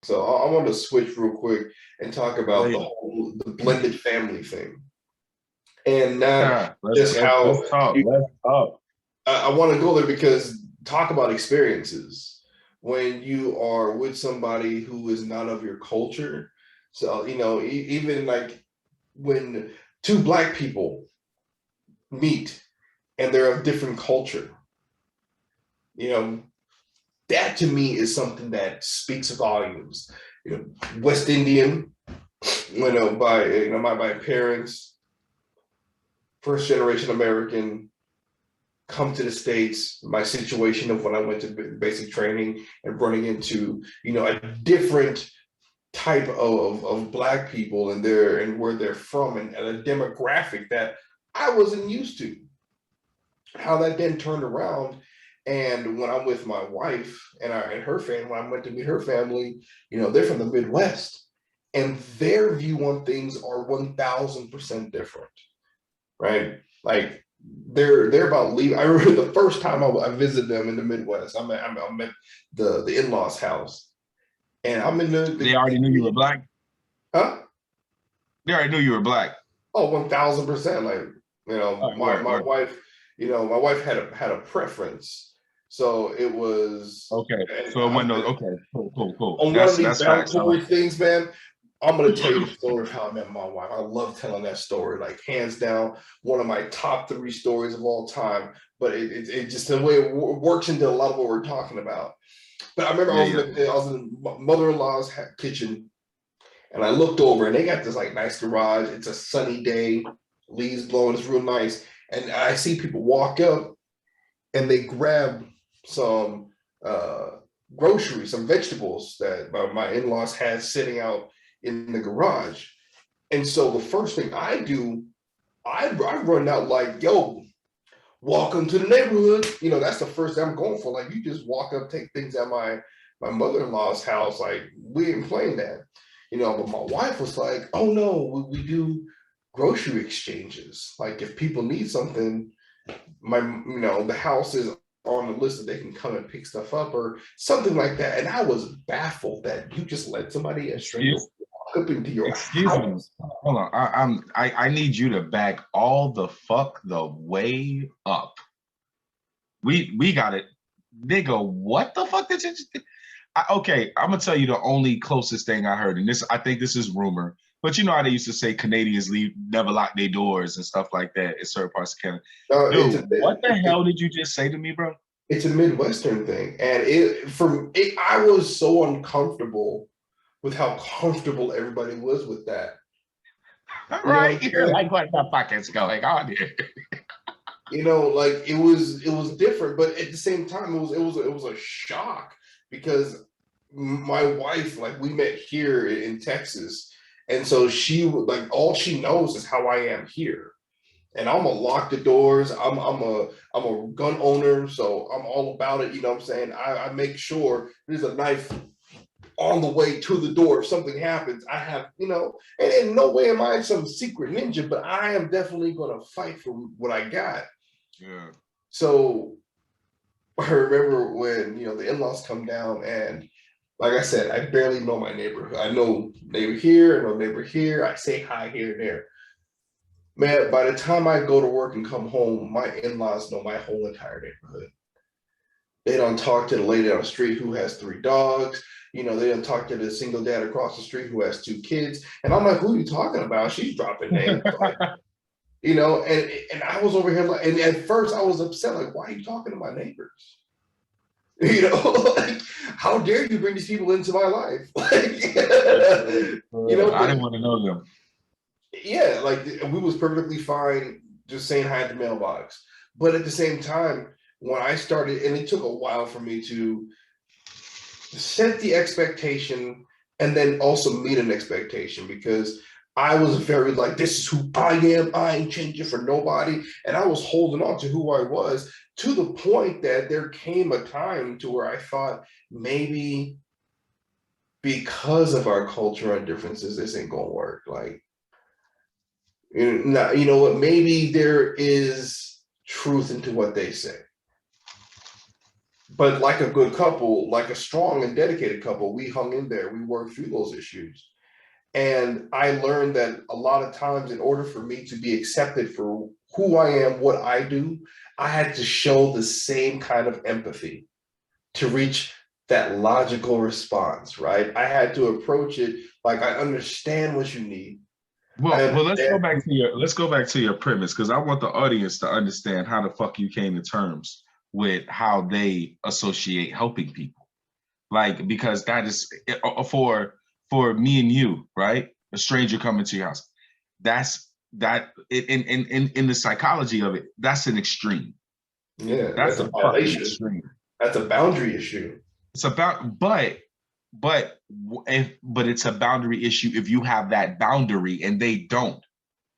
So I want to switch real quick and talk Yeah, about yeah. the blended family thing, and not Yeah. Let's just let's how let's talk. you. Let's talk. I want to go there because talk about experiences when you are with somebody who is not of your culture. So even like when two black people meet and they're of different culture, you know, that to me is something that speaks volumes. West Indian, by my parents, first generation American, come to the States, my situation of when I went to basic training and running into, a different type of black people and where they're from and a demographic that I wasn't used to. How that then turned around. And when I'm with my wife and her family, when I went to meet her family, they're from the Midwest, and their view on things are 1,000% different, right? Like they're about leaving. I remember the first time I visited them in the Midwest. I'm at the in-laws house, and I'm in They already knew you were black. huh? They already knew you were black. Oh, 1,000%. Like, All right, my word, word. wife, my wife had a preference. So it was, Okay. and So it went no, okay, cool, cool, cool. on one of That's these that's facts. I like bountiful things, man. I'm gonna tell you the story of how I met my wife. I love telling that story, like hands down, one of my top three stories of all time. But it just the way it works into a lot of what we're talking about. But I remember yeah, yeah. I was in mother-in-law's kitchen, and I looked over, and they got this like nice garage. It's a sunny day, leaves blowing. It's real nice, and I see people walk up, and they grab some uh, groceries, some vegetables that my in-laws had sitting out in the garage. And so the first thing I do, I run out like, yo, welcome to the neighborhood. That's the first thing I'm going for. Like, you just walk up, take things at my mother-in-law's house. Like, we ain't playing that. But my wife was like, oh no, we do grocery exchanges. Like, if people need something, the house is on the list that they can come and pick stuff up or something like that. And I was baffled that you just let somebody, a stranger, Excuse walk up into your excuse me. house. Hold on. I need you to back all the fuck the way up. We got it. They go, what the fuck did you just okay, I'm gonna tell you the only closest thing I heard, and this I think this is rumor, but you know how they used to say Canadians leave never lock their doors and stuff like that in certain parts of Canada. It's Dude, what the hell did you just say to me, bro? it's a Midwestern thing, and I was so uncomfortable with how comfortable everybody was with that. All You know what right, I'm you're saying? like, what the fuck is going on here? Like it was different, but at the same time, it was a shock because my wife, like, we met here in Texas, and so she like all she knows is how I am here, and I'm gonna lock the doors. I'm a gun owner, so I'm all about it. You know what I'm saying? I make sure there's a knife on the way to the door. If something happens, I have, and in no way am I some secret ninja, but I am definitely gonna fight for what I got. Yeah. So I remember when the in-laws come down, and like I said, I barely know my neighborhood. I know neighbor here, I know neighbor here. I say hi here and there. Man, by the time I go to work and come home, my in-laws know my whole entire neighborhood. They don't talk to the lady on the street who has three dogs. They don't talk to the single dad across the street who has two kids. And I'm like, who are you talking about? She's dropping names. Like, and I was over here like, and at first I was upset, like, why are you talking to my neighbors? Like, how dare you bring these people into my life? Like, I but didn't want to know them. yeah, like we was perfectly fine just saying hi at the mailbox. But at the same time, when I started, and it took a while for me to set the expectation and then also meet an expectation, because I was very like, this is who I am. I ain't changing for nobody. And I was holding on to who I was, to the point that there came a time to where I thought maybe because of our cultural differences, this ain't gonna work. Like, you know what? Maybe there is truth into what they say, But like a good couple, like a strong and dedicated couple, we hung in there. We worked through those issues. And I learned that a lot of times, in order for me to be accepted for who I am, what I do, I had to show the same kind of empathy to reach that logical response, right? I had to approach it like I understand what you need. I Well, understand. let's go back to your premise because I want the audience to understand how the fuck you came to terms with how they associate helping people. Like because that is for me and you, right? A stranger coming to your house. That's that in the psychology of it. That's an extreme. Yeah, That's that's a a fucking violation. extreme. That's a boundary issue. It's about, but it's a boundary issue if you have that boundary and they don't,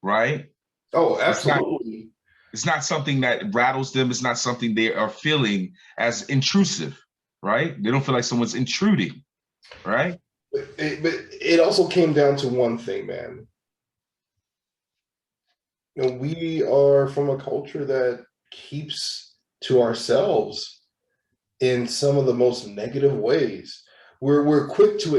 right? Oh, It's not absolutely. it's not something that rattles them. It's not something they are feeling as intrusive, right? They don't feel like someone's intruding, right? But it also came down to one thing, man. You know, we are from a culture that keeps to ourselves in some of the most negative ways. We're quick to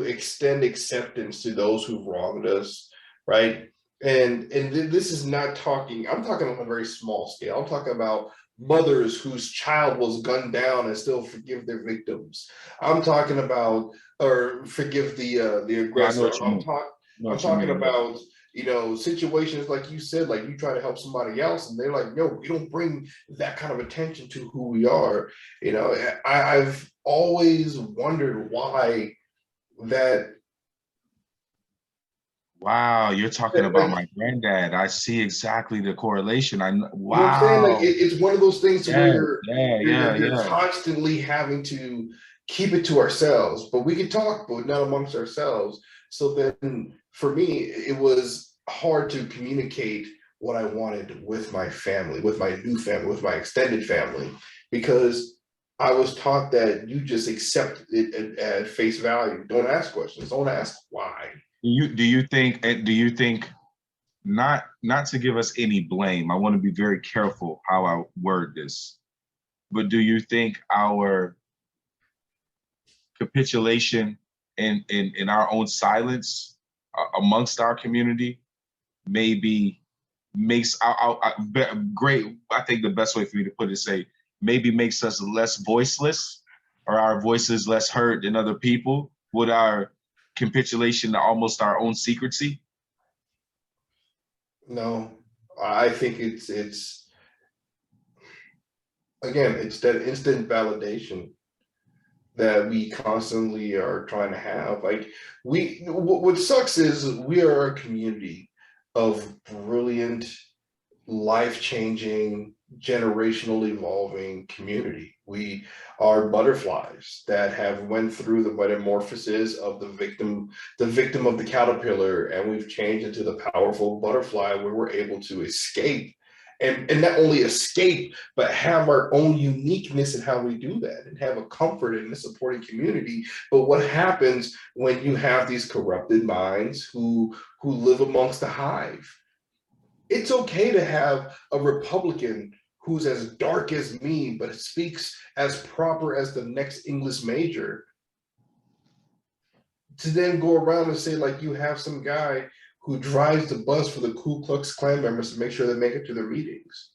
extend acceptance to those who've wronged us, right? And this is not talking. I'm talking on a very small scale. I'm talking about mothers whose child was gunned down and still forgive their victims. I'm talking about or forgive the Yeah, I know aggressor. what you mean. I know I'm what you talking mean. Yeah. about situations like you said, like you try to help somebody else and they're like, no, we don't bring that kind of attention to who we are. I've always wondered why that, Wow, you're talking that about like, my granddad. I see exactly the correlation. you know what I'm saying? Like Wow. it's one of those things to where Yeah, yeah, yeah, you're yeah. constantly having to keep it to ourselves, but we can talk, but not amongst ourselves. So then for me, it was hard to communicate what I wanted with my family, with my new family, with my extended family, because I was taught that you just accept it at face value. Don't ask questions. Don't ask why. Do you think not to give us any blame. I want to be very careful how I word this. But do you think our capitulation in our own silence amongst our community maybe makes great. I think the best way for me to put it is say maybe makes us less voiceless or our voices less heard than other people with our capitulation to almost our own secrecy. No, I think it's again, it's that instant validation that we constantly are trying to have. Like what sucks is we are a community of brilliant, life-changing, generational evolving community. We are butterflies that have went through the metamorphosis of the victim of the caterpillar, and we've changed into the powerful butterfly where we're able to escape and not only escape, but have our own uniqueness in how we do that and have a comfort in a supporting community. But what happens when you have these corrupted minds who live amongst the hive? It's okay to have a Republican who's as dark as me, but speaks as proper as the next English major, to then go around and say, like, you have some guy who drives the bus for the Ku Klux Klan members to make sure they make it to their meetings,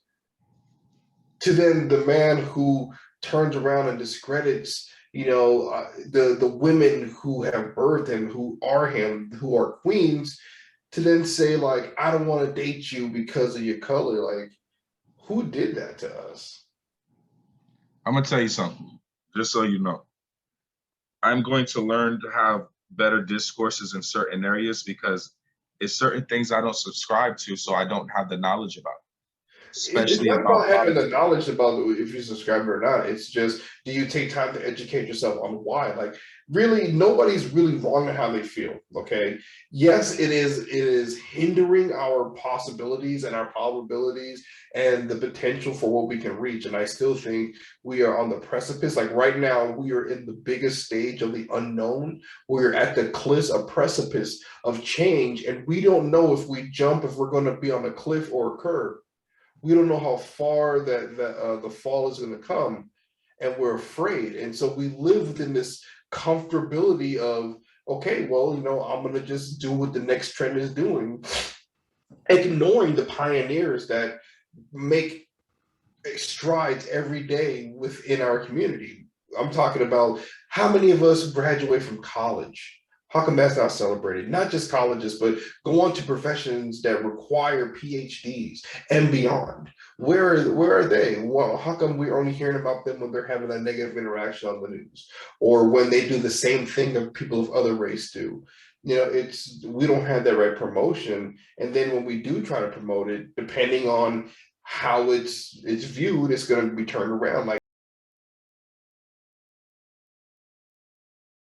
to then the man who turns around and discredits the women who have birthed him, who are him, who are queens, to then say, like, I don't want to date you because of your color. Like, who did that to us? I'm gonna tell you something, just so you know. I'm going to learn to have better discourses in certain areas because it's certain things I don't subscribe to, so I don't have the knowledge about, It's especially not about about having the politics. knowledge about if you subscribe or not. It's just, do you take time to educate yourself on why? Like, really, nobody's really wrong in how they feel. Okay. Yes, it is hindering our possibilities and our probabilities and the potential for what we can reach. And I still think we are on the precipice. Like right now, we are in the biggest stage of the unknown. We're at the cliff, a precipice of change, and we don't know if we jump, if we're going to be on a cliff or a curve. We don't know how far that the fall is going to come. and we're afraid. And so we live within this comfortability of, okay, well, I'm going to just do what the next trend is doing, ignoring the pioneers that make strides every day within our community. I'm talking about how many of us graduate from college? How come that's not celebrated? Not just colleges, but go on to professions that require PhDs and beyond. Where are they? Well, how come we're only hearing about them when they're having a negative interaction on the news, or when they do the same thing that people of other race do? It's we don't have that right promotion. And then when we do try to promote it, depending on how it's viewed, it's going to be turned around. Like